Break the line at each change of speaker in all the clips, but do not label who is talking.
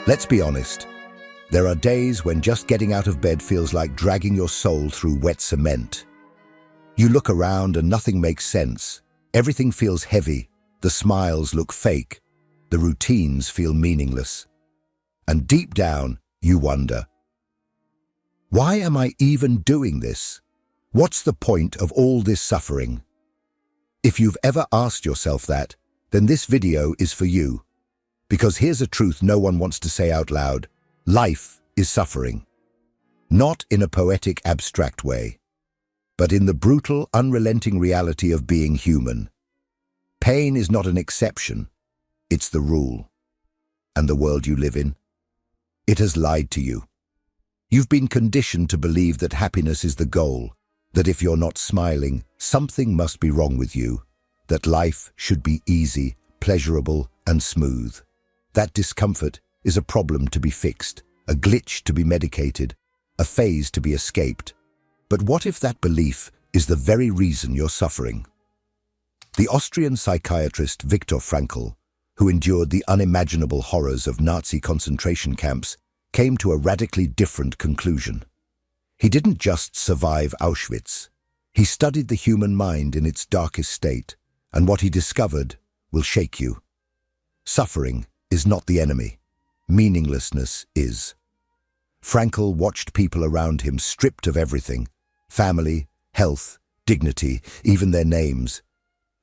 Let's be honest. There are days when just getting out of bed feels like dragging your soul through wet cement. You look around and nothing makes sense. Everything feels heavy. The smiles look fake. The routines feel meaningless. And deep down, you wonder, why am I even doing this? What's the point of all this suffering? If you've ever asked yourself that, then this video is for you. Because here's a truth no one wants to say out loud. Life is suffering. Not in a poetic, abstract way, but in the brutal, unrelenting reality of being human. Pain is not an exception, it's the rule. And the world you live in? It has lied to you. You've been conditioned to believe that happiness is the goal, that if you're not smiling, something must be wrong with you, that life should be easy, pleasurable, and smooth. That discomfort is a problem to be fixed, a glitch to be medicated, a phase to be escaped. But what if that belief is the very reason you're suffering? The Austrian psychiatrist Viktor Frankl, who endured the unimaginable horrors of Nazi concentration camps, came to a radically different conclusion. He didn't just survive Auschwitz. He studied the human mind in its darkest state, and what he discovered will shake you. Suffering is not the enemy. Meaninglessness is. Frankl watched people around him stripped of everything, family, health, dignity, even their names,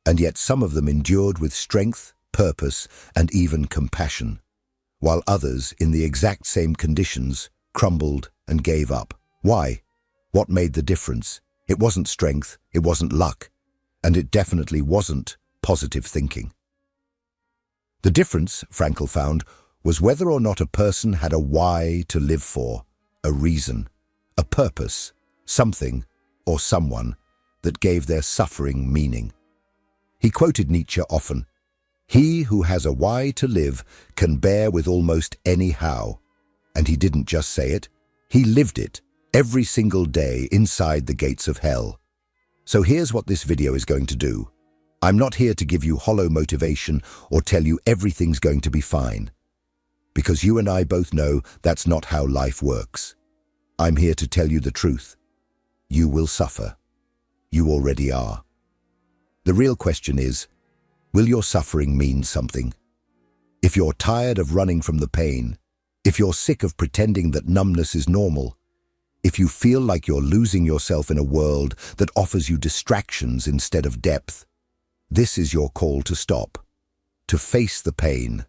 and yet some of them endured with strength, purpose, and even compassion, while others, in the exact same conditions, crumbled and gave up. Why? What made the difference? It wasn't strength, it wasn't luck, and it definitely wasn't positive thinking. The difference, Frankl found, was whether or not a person had a why to live for, a reason, a purpose, something or someone that gave their suffering meaning. He quoted Nietzsche often, "He who has a why to live can bear with almost any how." And he didn't just say it, he lived it every single day inside the gates of hell. So here's what this video is going to do. I'm not here to give you hollow motivation or tell you everything's going to be fine, because you and I both know that's not how life works. I'm here to tell you the truth. You will suffer. You already are. The real question is, will your suffering mean something? If you're tired of running from the pain, if you're sick of pretending that numbness is normal, if you feel like you're losing yourself in a world that offers you distractions instead of depth, this is your call to stop, to face the pain,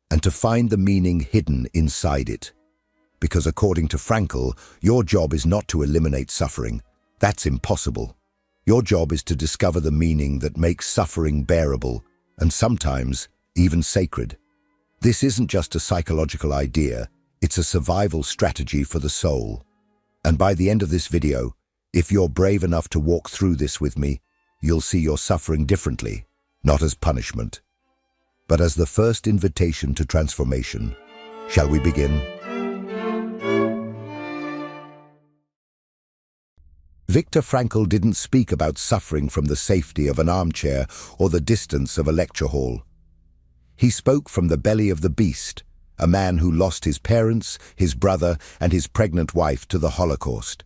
and to find the meaning hidden inside it. Because according to Frankl, your job is not to eliminate suffering. That's impossible. Your job is to discover the meaning that makes suffering bearable, and sometimes even sacred. This isn't just a psychological idea, it's a survival strategy for the soul. And by the end of this video, if you're brave enough to walk through this with me, you'll see your suffering differently, not as punishment, but as the first invitation to transformation. Shall we begin? Viktor Frankl didn't speak about suffering from the safety of an armchair or the distance of a lecture hall. He spoke from the belly of the beast, a man who lost his parents, his brother, and his pregnant wife to the Holocaust.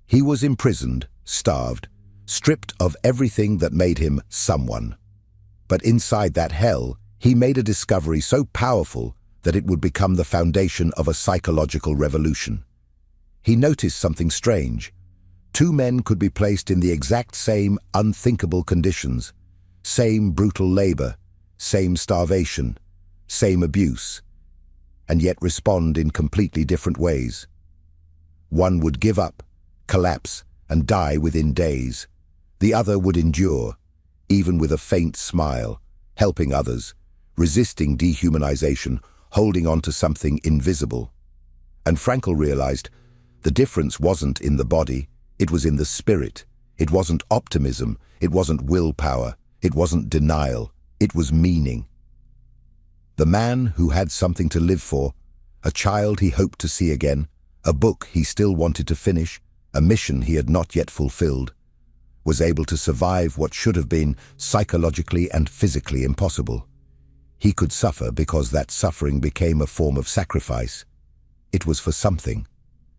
He was imprisoned, starved, stripped of everything that made him someone. But inside that hell, he made a discovery so powerful that it would become the foundation of a psychological revolution. He noticed something strange. Two men could be placed in the exact same unthinkable conditions, same brutal labor, same starvation, same abuse, and yet respond in completely different ways. One would give up, collapse, and die within days. The other would endure, even with a faint smile, helping others, resisting dehumanization, holding on to something invisible. And Frankl realized the difference wasn't in the body, it was in the spirit. It wasn't optimism, it wasn't willpower, it wasn't denial, it was meaning. The man who had something to live for, a child he hoped to see again, a book he still wanted to finish, a mission he had not yet fulfilled, was able to survive what should have been psychologically and physically impossible. He could suffer because that suffering became a form of sacrifice. It was for something,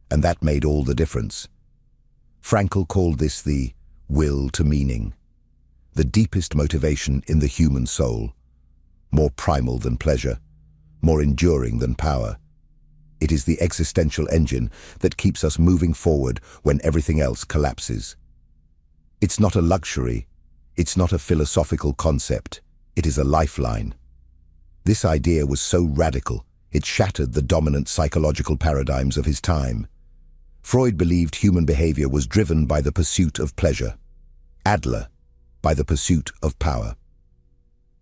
and that made all the difference. Frankl called this the will to meaning, the deepest motivation in the human soul, more primal than pleasure, more enduring than power. It is the existential engine that keeps us moving forward when everything else collapses. It's not a luxury, it's not a philosophical concept, it is a lifeline. This idea was so radical, it shattered the dominant psychological paradigms of his time. Freud believed human behavior was driven by the pursuit of pleasure, Adler by the pursuit of power.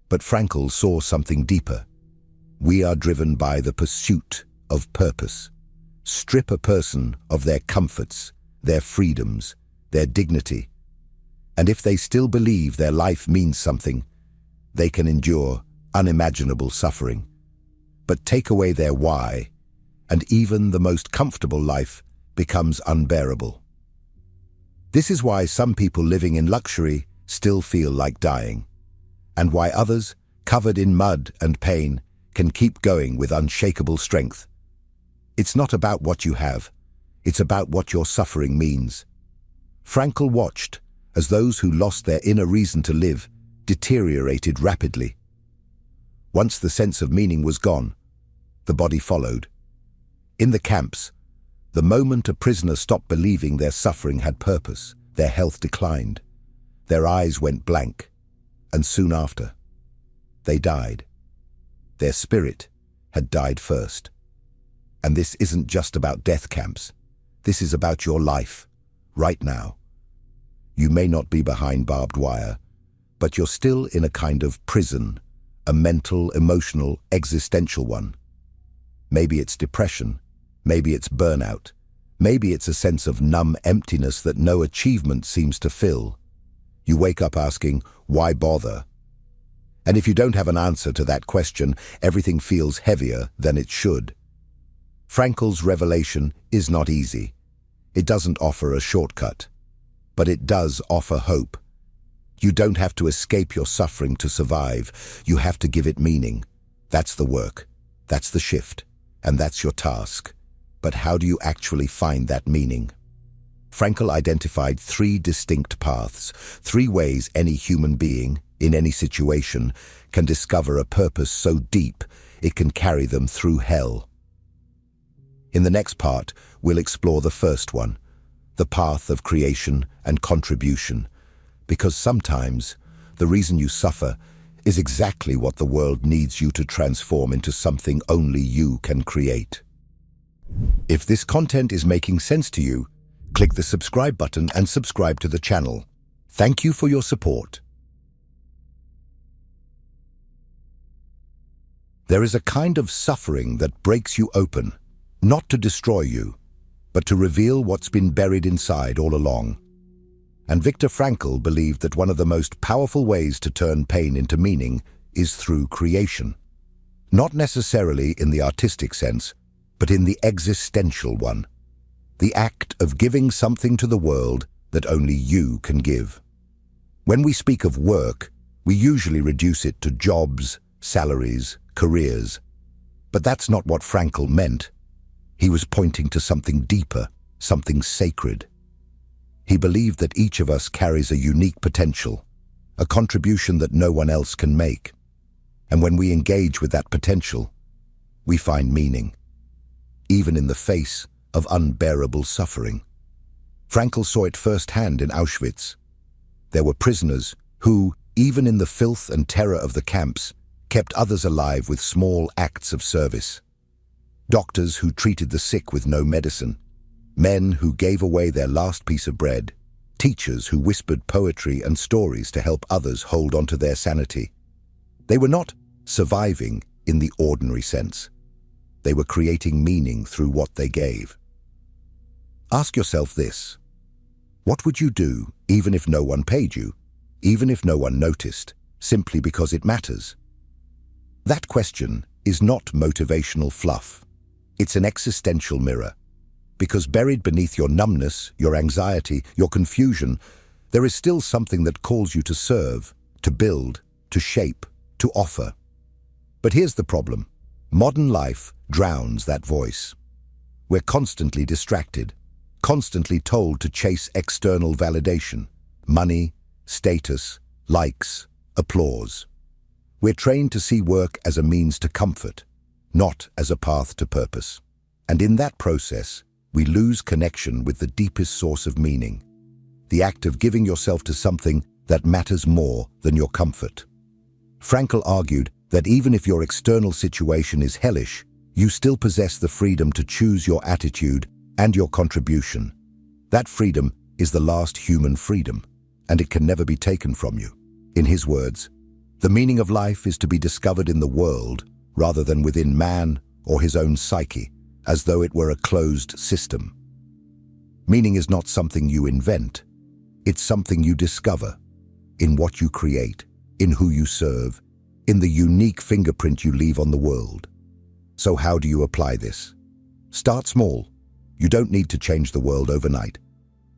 But Frankl saw something deeper. We are driven by the pursuit of purpose. Strip a person of their comforts, their freedoms, their dignity, and if they still believe their life means something, they can endure unimaginable suffering. But take away their why, and even the most comfortable life becomes unbearable. This is why some people living in luxury still feel like dying, and why others, covered in mud and pain, can keep going with unshakable strength. It's not about what you have, it's about what your suffering means. Frankl watched as those who lost their inner reason to live deteriorated rapidly. Once the sense of meaning was gone, the body followed. In the camps, the moment a prisoner stopped believing their suffering had purpose, their health declined, their eyes went blank, and soon after, they died. Their spirit had died first. And this isn't just about death camps. This is about your life, right now. You may not be behind barbed wire, but you're still in a kind of prison, a mental, emotional, existential one. Maybe it's depression, maybe it's burnout, maybe it's a sense of numb emptiness that no achievement seems to fill. You wake up asking, why bother? And if you don't have an answer to that question, everything feels heavier than it should. Frankl's revelation is not easy. It doesn't offer a shortcut, but it does offer hope. You don't have to escape your suffering to survive. You have to give it meaning. That's the work, that's the shift, and that's your task. But how do you actually find that meaning? Frankl identified 3 distinct paths, 3 ways any human being, in any situation, can discover a purpose so deep it can carry them through hell. In the next part, we'll explore the first one, the path of creation and contribution, because sometimes the reason you suffer is exactly what the world needs you to transform into something only you can create. If this content is making sense to you, click the subscribe button and subscribe to the channel. Thank you for your support. There is a kind of suffering that breaks you open, not to destroy you, but to reveal what's been buried inside all along. And Viktor Frankl believed that one of the most powerful ways to turn pain into meaning is through creation. Not necessarily in the artistic sense, but in the existential one. The act of giving something to the world that only you can give. When we speak of work, we usually reduce it to jobs, salaries, careers. But that's not what Frankl meant. He was pointing to something deeper, something sacred. He believed that each of us carries a unique potential, a contribution that no one else can make. And when we engage with that potential, we find meaning, even in the face of unbearable suffering. Frankl saw it firsthand in Auschwitz. There were prisoners who, even in the filth and terror of the camps, kept others alive with small acts of service. Doctors who treated the sick with no medicine, men who gave away their last piece of bread, teachers who whispered poetry and stories to help others hold on to their sanity. They were not surviving in the ordinary sense. They were creating meaning through what they gave. Ask yourself this: what would you do even if no one paid you, even if no one noticed, simply because it matters? That question is not motivational fluff. It's an existential mirror. Because buried beneath your numbness, your anxiety, your confusion, there is still something that calls you to serve, to build, to shape, to offer. But here's the problem. Modern life drowns that voice. We're constantly distracted, constantly told to chase external validation, money, status, likes, applause. We're trained to see work as a means to comfort, not as a path to purpose. And in that process, we lose connection with the deepest source of meaning, the act of giving yourself to something that matters more than your comfort. Frankl argued that even if your external situation is hellish, you still possess the freedom to choose your attitude and your contribution. That freedom is the last human freedom, and it can never be taken from you. In his words, the meaning of life is to be discovered in the world rather than within man or his own psyche, as though it were a closed system. Meaning is not something you invent. It's something you discover in what you create, in who you serve, in the unique fingerprint you leave on the world. So how do you apply this? Start small. You don't need to change the world overnight,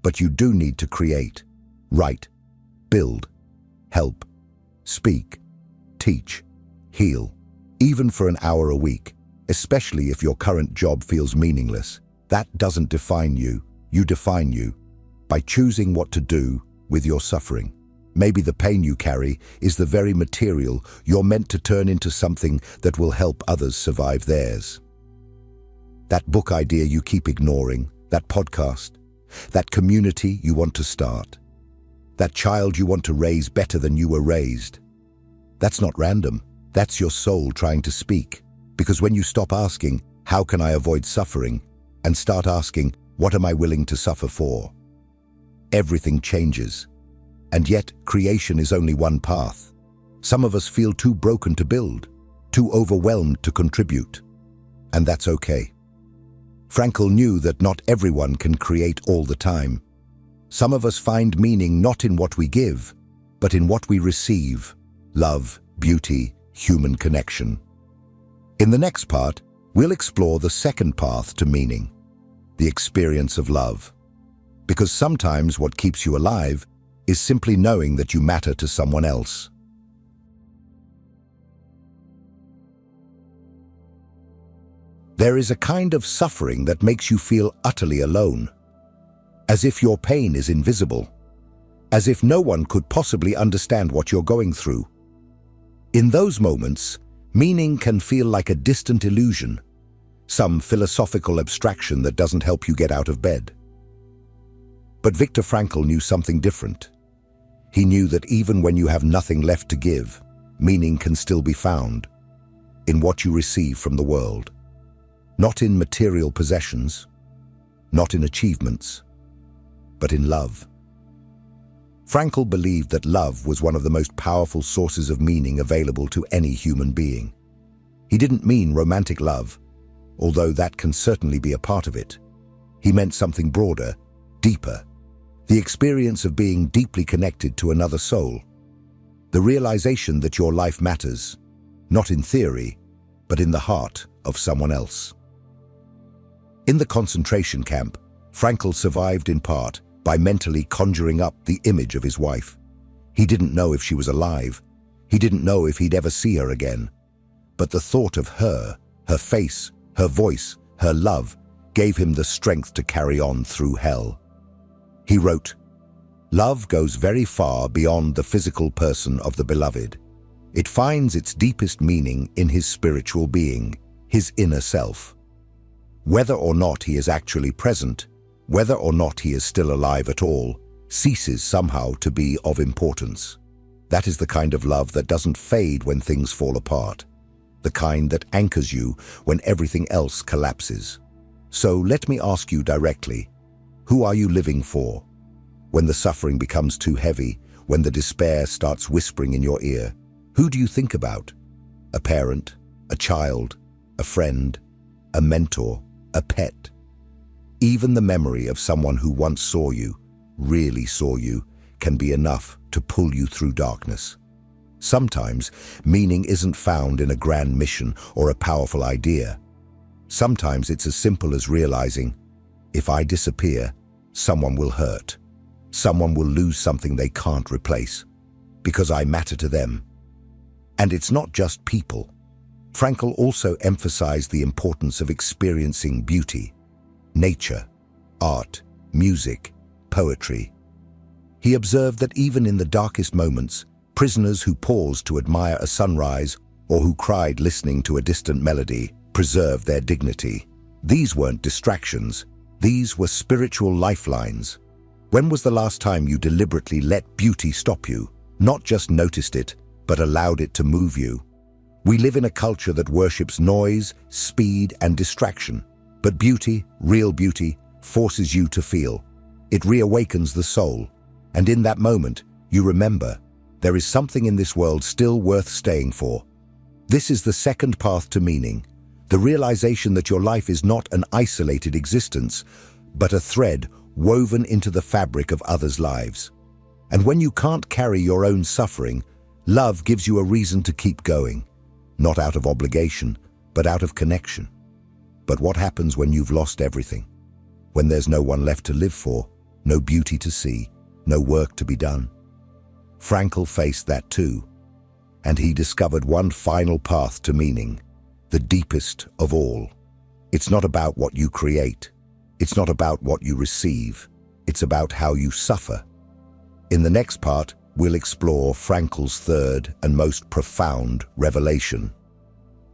but you do need to create, write, build, help, speak, teach, heal, even for an hour a week, especially if your current job feels meaningless. That doesn't define you. You define you by choosing what to do with your suffering. Maybe the pain you carry is the very material you're meant to turn into something that will help others survive theirs. That book idea you keep ignoring, that podcast, that community you want to start, that child you want to raise better than you were raised. That's not random. That's your soul trying to speak. Because when you stop asking, how can I avoid suffering, and start asking, what am I willing to suffer for? Everything changes. And yet, creation is only one path. Some of us feel too broken to build, too overwhelmed to contribute. And that's okay. Frankl knew that not everyone can create all the time. Some of us find meaning not in what we give, but in what we receive: love, beauty, human connection. In the next part, we'll explore the second path to meaning, the experience of love. Because sometimes what keeps you alive is simply knowing that you matter to someone else. There is a kind of suffering that makes you feel utterly alone, as if your pain is invisible, as if no one could possibly understand what you're going through. In those moments, meaning can feel like a distant illusion, some philosophical abstraction that doesn't help you get out of bed. But Viktor Frankl knew something different. He knew that even when you have nothing left to give, meaning can still be found in what you receive from the world. Not in material possessions, not in achievements, but in love. Frankl believed that love was one of the most powerful sources of meaning available to any human being. He didn't mean romantic love, although that can certainly be a part of it. He meant something broader, deeper. The experience of being deeply connected to another soul. The realization that your life matters, not in theory, but in the heart of someone else. In the concentration camp, Frankl survived in part by mentally conjuring up the image of his wife. He didn't know if she was alive. He didn't know if he'd ever see her again. But the thought of her, her face, her voice, her love, gave him the strength to carry on through hell. He wrote, "Love goes very far beyond the physical person of the beloved. It finds its deepest meaning in his spiritual being, his inner self. Whether or not he is actually present, whether or not he is still alive at all, ceases somehow to be of importance. That is the kind of love that doesn't fade when things fall apart, the kind that anchors you when everything else collapses. So let me ask you directly, who are you living for? When the suffering becomes too heavy, when the despair starts whispering in your ear, who do you think about? A parent, a child, a friend, a mentor, a pet? Even the memory of someone who once saw you, really saw you, can be enough to pull you through darkness. Sometimes meaning isn't found in a grand mission or a powerful idea. Sometimes it's as simple as realizing, if I disappear, someone will hurt. Someone will lose something they can't replace, because I matter to them. And it's not just people. Frankl also emphasized the importance of experiencing beauty, nature, art, music, poetry. He observed that even in the darkest moments, prisoners who paused to admire a sunrise or who cried listening to a distant melody preserved their dignity. These weren't distractions, these were spiritual lifelines. When was the last time you deliberately let beauty stop you, not just noticed it, but allowed it to move you? We live in a culture that worships noise, speed, and distraction. But beauty, real beauty, forces you to feel. It reawakens the soul. And in that moment, you remember, there is something in this world still worth staying for. This is the second path to meaning, the realization that your life is not an isolated existence, but a thread woven into the fabric of others' lives. And when you can't carry your own suffering, love gives you a reason to keep going, not out of obligation, but out of connection. But what happens when you've lost everything? When there's no one left to live for, no beauty to see, no work to be done? Frankl faced that too, and he discovered one final path to meaning, the deepest of all. It's not about what you create. It's not about what you receive. It's about how you suffer. In the next part, we'll explore Frankl's third and most profound revelation.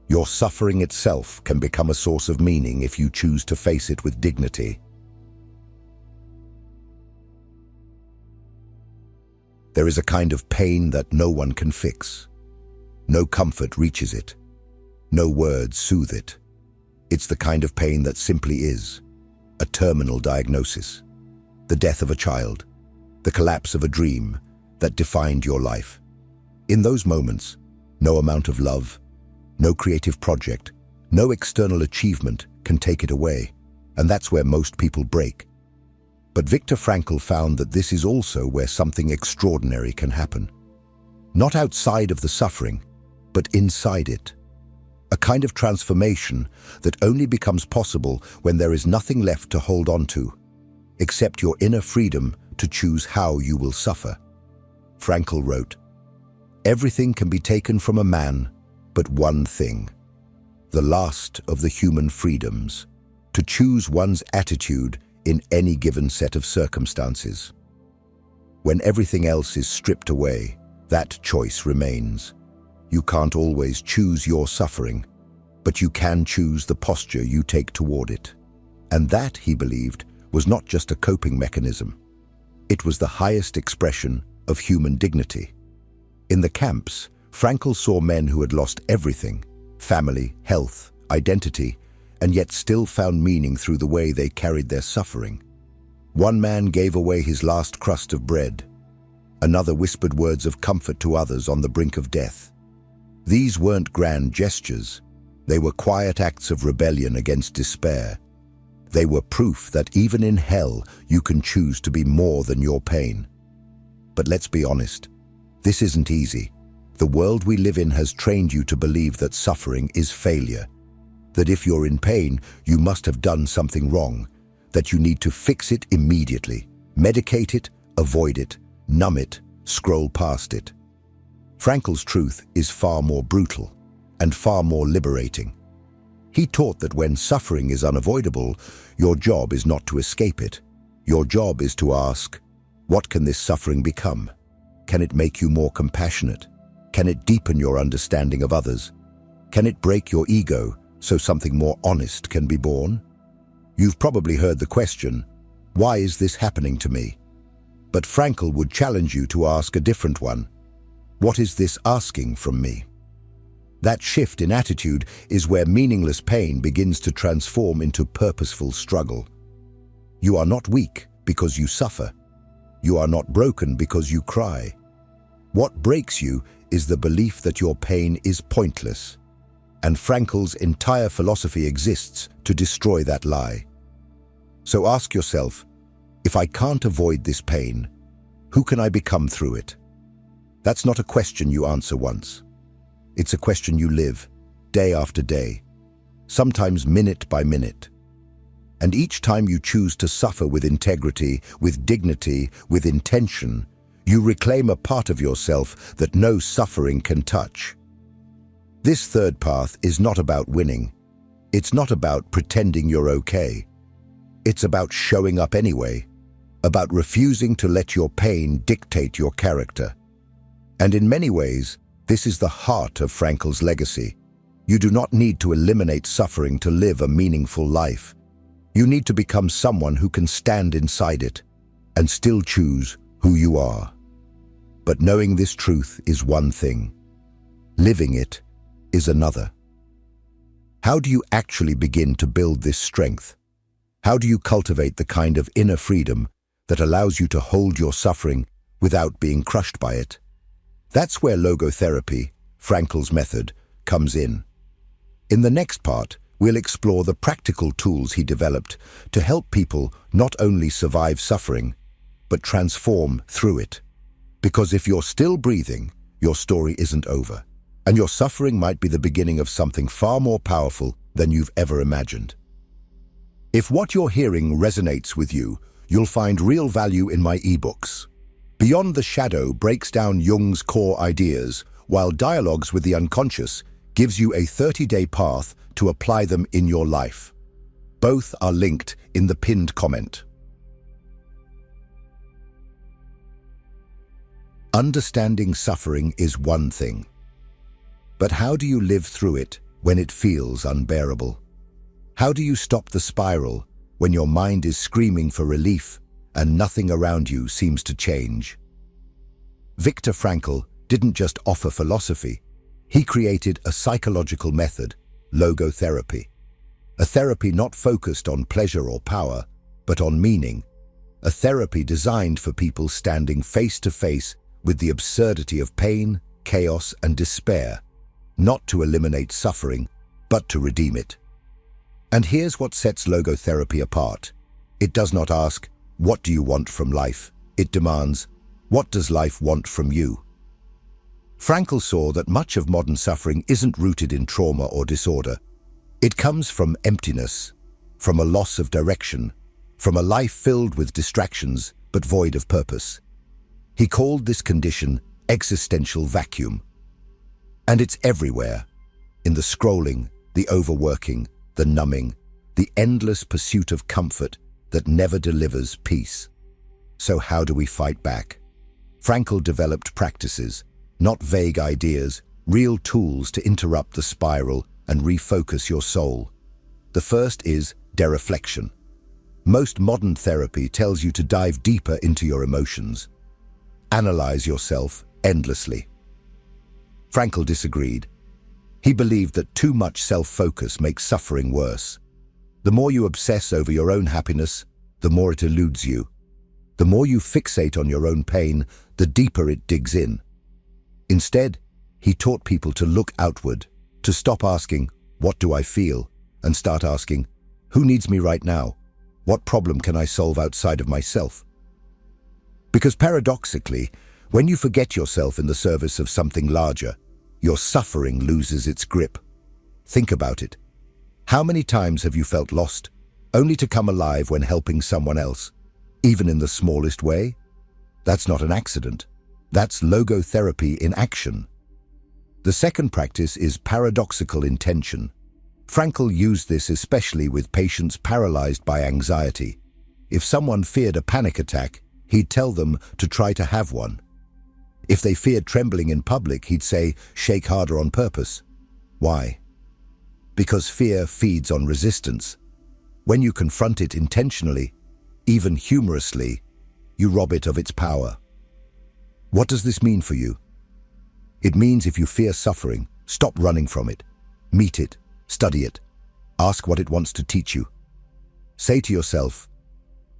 Your suffering itself can become a source of meaning if you choose to face it with dignity. There is a kind of pain that no one can fix. No comfort reaches it. No words soothe it. It's the kind of pain that simply is. A terminal diagnosis. The death of a child. The collapse of a dream that defined your life. In those moments, no amount of love, no creative project, no external achievement can take it away. And that's where most people break. But Viktor Frankl found that this is also where something extraordinary can happen. Not outside of the suffering, but inside it. A kind of transformation that only becomes possible when there is nothing left to hold on to, except your inner freedom to choose how you will suffer. Frankl wrote, "Everything can be taken from a man, but one thing, the last of the human freedoms, to choose one's attitude in any given set of circumstances. When everything else is stripped away, that choice remains. You can't always choose your suffering, but you can choose the posture you take toward it." And that, he believed, was not just a coping mechanism. It was the highest expression of human dignity. In the camps, Frankl saw men who had lost everything, family, health, identity, and yet still found meaning through the way they carried their suffering. One man gave away his last crust of bread. Another whispered words of comfort to others on the brink of death. These weren't grand gestures. They were quiet acts of rebellion against despair. They were proof that even in hell, you can choose to be more than your pain. But let's be honest, this isn't easy. The world we live in has trained you to believe that suffering is failure, that if you're in pain, you must have done something wrong, that you need to fix it immediately, medicate it, avoid it, numb it, scroll past it. Frankl's truth is far more brutal and far more liberating. He taught that when suffering is unavoidable, your job is not to escape it. Your job is to ask, what can this suffering become? Can it make you more compassionate? Can it deepen your understanding of others? Can it break your ego so something more honest can be born? You've probably heard the question, why is this happening to me? But Frankl would challenge you to ask a different one. What is this asking from me? That shift in attitude is where meaningless pain begins to transform into purposeful struggle. You are not weak because you suffer. You are not broken because you cry. What breaks you is the belief that your pain is pointless. And Frankl's entire philosophy exists to destroy that lie. So ask yourself, if I can't avoid this pain, who can I become through it? That's not a question you answer once. It's a question you live, day after day, sometimes minute by minute. And each time you choose to suffer with integrity, with dignity, with intention, you reclaim a part of yourself that no suffering can touch. This third path is not about winning. It's not about pretending you're okay. It's about showing up anyway, about refusing to let your pain dictate your character. And in many ways, this is the heart of Frankl's legacy. You do not need to eliminate suffering to live a meaningful life. You need to become someone who can stand inside it and still choose who you are. But knowing this truth is one thing. Living it is another. How do you actually begin to build this strength? How do you cultivate the kind of inner freedom that allows you to hold your suffering without being crushed by it? That's where logotherapy, Frankl's method, comes in. In the next part, we'll explore the practical tools he developed to help people not only survive suffering, but transform through it. Because if you're still breathing, your story isn't over, and your suffering might be the beginning of something far more powerful than you've ever imagined. If what you're hearing resonates with you, you'll find real value in my ebooks. Beyond the Shadow breaks down Jung's core ideas, while Dialogues with the Unconscious gives you a 30-day path to apply them in your life. Both are linked in the pinned comment. Understanding suffering is one thing. But how do you live through it when it feels unbearable? How do you stop the spiral when your mind is screaming for relief and nothing around you seems to change? Viktor Frankl didn't just offer philosophy. He created a psychological method, logotherapy. A therapy not focused on pleasure or power, but on meaning. A therapy designed for people standing face to face with the absurdity of pain, chaos, and despair, not to eliminate suffering, but to redeem it. And here's what sets logotherapy apart. It does not ask, "What do you want from life?" It demands, "What does life want from you?" Frankl saw that much of modern suffering isn't rooted in trauma or disorder. It comes from emptiness, from a loss of direction, from a life filled with distractions but void of purpose. He called this condition existential vacuum. And it's everywhere, in the scrolling, the overworking, the numbing, the endless pursuit of comfort that never delivers peace. So how do we fight back? Frankl developed practices, not vague ideas, real tools to interrupt the spiral and refocus your soul. The first is dereflection. Most modern therapy tells you to dive deeper into your emotions. Analyze yourself endlessly. Frankl disagreed. He believed that too much self-focus makes suffering worse. The more you obsess over your own happiness, the more it eludes you. The more you fixate on your own pain, the deeper it digs in. Instead, he taught people to look outward, to stop asking, "What do I feel?" and start asking, "Who needs me right now? What problem can I solve outside of myself?" Because paradoxically, when you forget yourself in the service of something larger, your suffering loses its grip. Think about it. How many times have you felt lost, only to come alive when helping someone else, even in the smallest way? That's not an accident. That's logotherapy in action. The second practice is paradoxical intention. Frankl used this especially with patients paralyzed by anxiety. If someone feared a panic attack, he'd tell them to try to have one. If they feared trembling in public, he'd say, "Shake harder on purpose." Why? Because fear feeds on resistance. When you confront it intentionally, even humorously, you rob it of its power. What does this mean for you? It means if you fear suffering, stop running from it. Meet it, study it, ask what it wants to teach you. Say to yourself,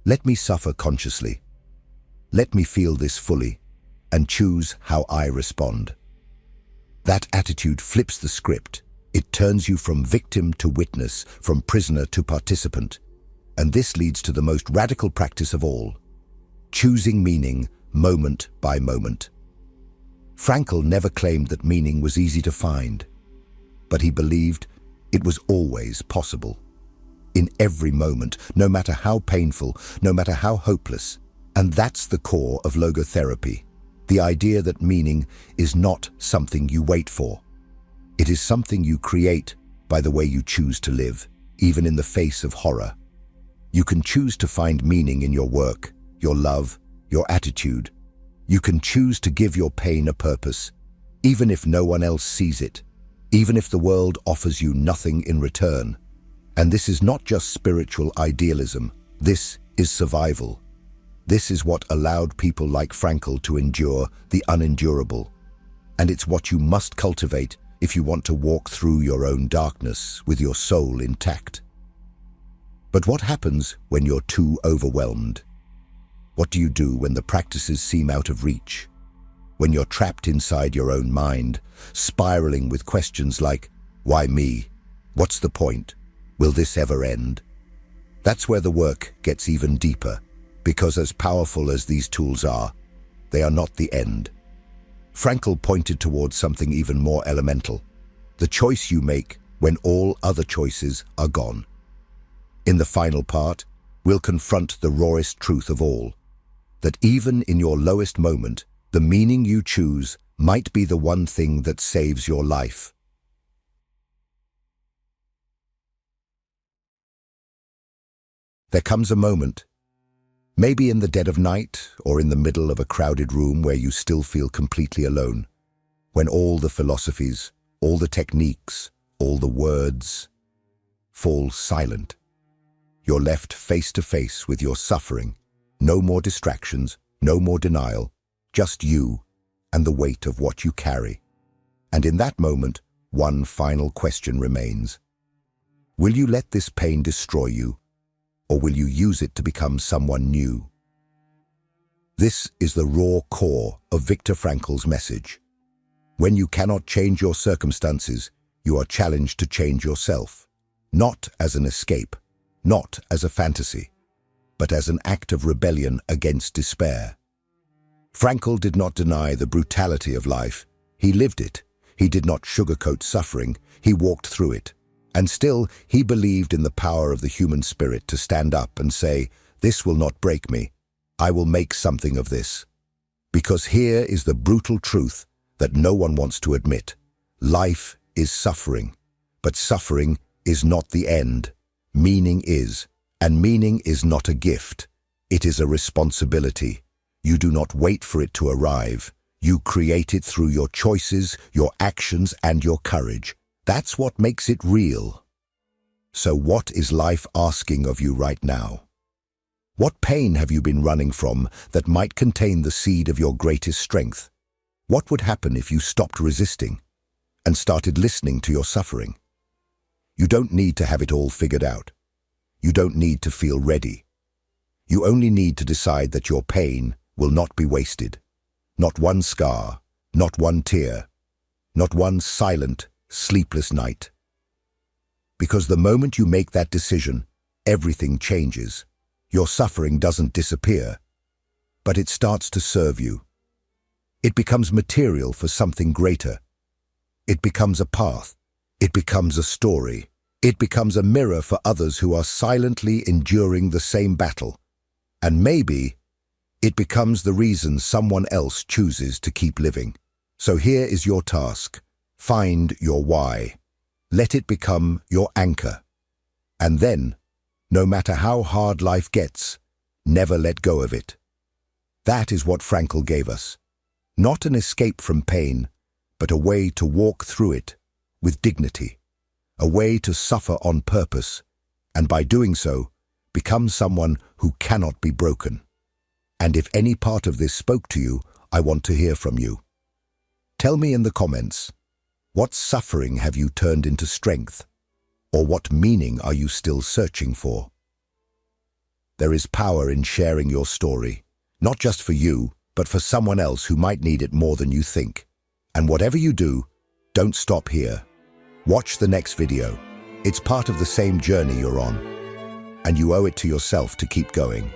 "Let me suffer consciously. Let me feel this fully, and choose how I respond." That attitude flips the script. It turns you from victim to witness, from prisoner to participant. And this leads to the most radical practice of all, choosing meaning moment by moment. Frankl never claimed that meaning was easy to find, but he believed it was always possible. In every moment, no matter how painful, no matter how hopeless. And that's the core of logotherapy, the idea that meaning is not something you wait for. It is something you create by the way you choose to live, even in the face of horror. You can choose to find meaning in your work, your love, your attitude. You can choose to give your pain a purpose, even if no one else sees it, even if the world offers you nothing in return. And this is not just spiritual idealism, this is survival. This is what allowed people like Frankl to endure the unendurable. And it's what you must cultivate if you want to walk through your own darkness with your soul intact. But what happens when you're too overwhelmed? What do you do when the practices seem out of reach? When you're trapped inside your own mind, spiraling with questions like, why me? What's the point? Will this ever end? That's where the work gets even deeper, because as powerful as these tools are, they are not the end. Frankl pointed towards something even more elemental, the choice you make when all other choices are gone. In the final part, we'll confront the rawest truth of all, that even in your lowest moment, the meaning you choose might be the one thing that saves your life. There comes a moment, maybe in the dead of night or in the middle of a crowded room where you still feel completely alone, when all the philosophies, all the techniques, all the words fall silent. You're left face to face with your suffering, no more distractions, no more denial, just you and the weight of what you carry. And in that moment, one final question remains. Will you let this pain destroy you? Or will you use it to become someone new? This is the raw core of Viktor Frankl's message. When you cannot change your circumstances, you are challenged to change yourself, not as an escape, not as a fantasy, but as an act of rebellion against despair. Frankl did not deny the brutality of life. He lived it. He did not sugarcoat suffering. He walked through it. And still, he believed in the power of the human spirit to stand up and say, this will not break me. I will make something of this. Because here is the brutal truth that no one wants to admit. Life is suffering, but suffering is not the end. Meaning is, and meaning is not a gift. It is a responsibility. You do not wait for it to arrive. You create it through your choices, your actions, and your courage. That's what makes it real. So what is life asking of you right now? What pain have you been running from that might contain the seed of your greatest strength? What would happen if you stopped resisting and started listening to your suffering? You don't need to have it all figured out. You don't need to feel ready. You only need to decide that your pain will not be wasted. Not one scar, not one tear, not one silent, sleepless night. Because the moment you make that decision, everything changes. Your suffering doesn't disappear, but it starts to serve you. It becomes material for something greater. It becomes a path. It becomes a story. It becomes a mirror for others who are silently enduring the same battle. And maybe it becomes the reason someone else chooses to keep living. So here is your task. Find your why. Let it become your anchor. And then, no matter how hard life gets, never let go of it. That is what Frankl gave us. Not an escape from pain, but a way to walk through it with dignity. A way to suffer on purpose, and by doing so, become someone who cannot be broken. And if any part of this spoke to you, I want to hear from you. Tell me in the comments. What suffering have you turned into strength? Or what meaning are you still searching for? There is power in sharing your story, not just for you, but for someone else who might need it more than you think. And whatever you do, don't stop here. Watch the next video. It's part of the same journey you're on, and you owe it to yourself to keep going.